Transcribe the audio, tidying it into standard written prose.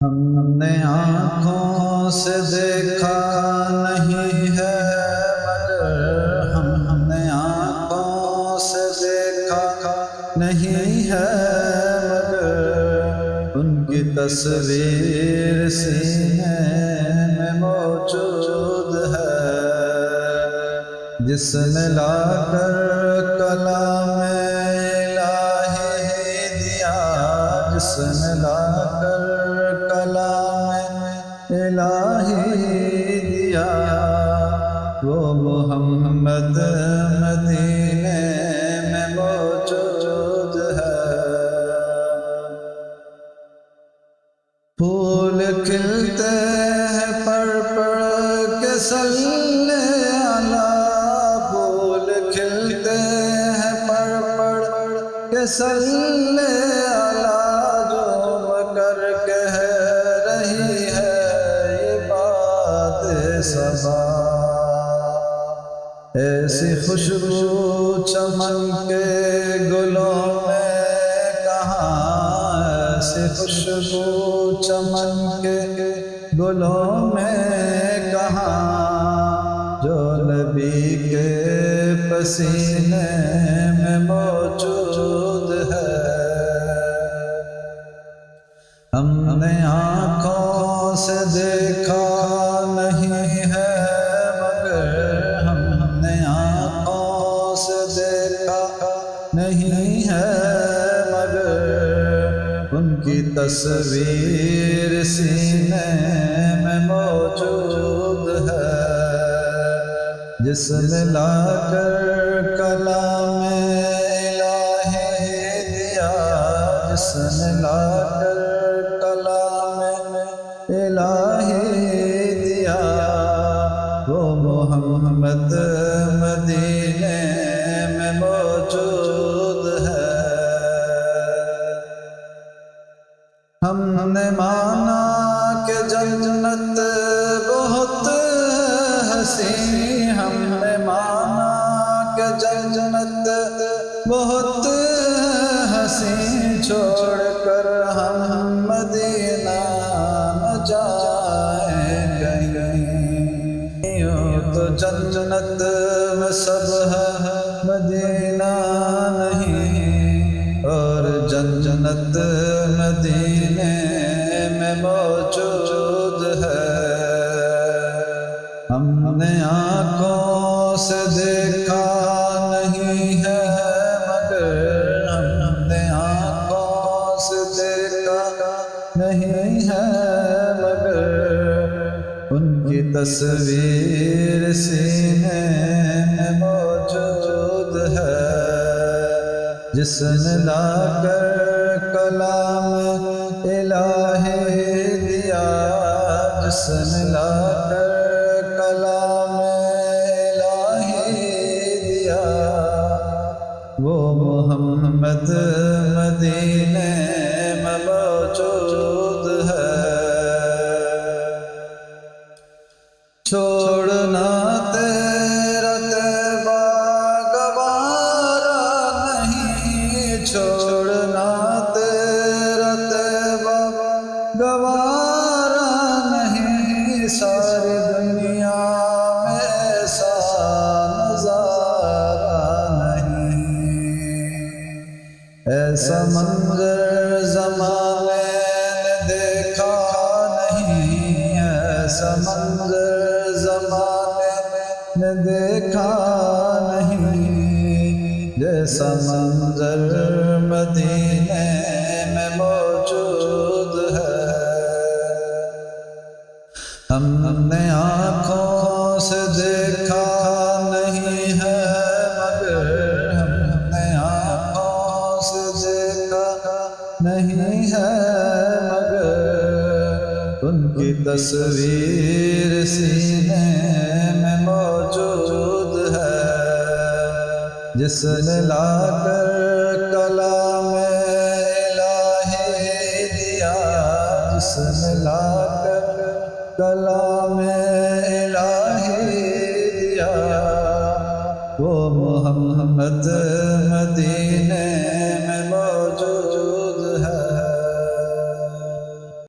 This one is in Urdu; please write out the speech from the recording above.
ہم نے آنکھوں سے دیکھا نہیں ہے مگر ہم نے آنکھوں سے دیکھا نہیں ہے مگر ان کی تصویر سینے میں موجود ہے، جس نے لا کر کلام الہی دیا، جس نے لا کر کلام الہی دیا، وہ محمد مدینے میں موجود ہے۔ پھول کھلتے ہیں پڑھ کے صلی اللہ، پھول کھلتے ہیں پڑھ کے صلی اللہ، جو کر کہہ رہی ہے یہ بات صبا، ایسی خوشبو چمن کے گلوں میں کہاں، ایسی خوشبو چمن کے گلوں میں کہاں، جو نبی کے پسینے میں موجود ہے۔ ہم نے آنکھوں سے دیکھا نہیں ہے مگر ہم نے آنکھوں سے دیکھا نہیں ہے مگر ان کی تصویر سینے میں موجود ہے، جس نے لا کر کلام الہی دیا، جس نے لا کر کلام الہی دیا، وہ محمد مدینے میں موجود ہے۔ ہم نے مانا کہ جنت بہت حسین، ہم نے مانا کہ جنت بہت حسین، چھوڑ کر ہم مدینہ نہ جائیں گے، یوں تو جنت میں سب ہے مدینہ نہیں، اور جنت مدینے میں موجود ہے۔ ہم نے آنکھوں سے دیکھا نہیں ہے مگر ہم نے آنکھوں سے دیکھا نہیں ہے مگر ان کی تصویر سینے میں موجود ہے، جس نے لا کر کلام الہی دیا، جس نے لا کر کلام الہی دیا، وہ محمد مدینے میں موجود ہے۔ چھوڑنا تیرا طیبہ گوارا نہیں، چھوڑنا تیرا طیبہ گوارا نہیں، ساری دنیا میں ایسا نظارہ نہیں، ایسا منظر زمانے نے دیکھا نہیں، ایسا منظر زمانے نے دیکھا نہیں، جیسا منظر مدینے میں موجود ہے۔ ہم نے آنکھوں سے دیکھا نہیں ہے مگر ہم نے آنکھوں سے دیکھا نہیں ہے مگر ان کی تصویر سینے میں موجود ہے، جس نے لا کر کلام الہی دیا، جس نے لا کر کلام الہی دیا، وہ محمد مدینے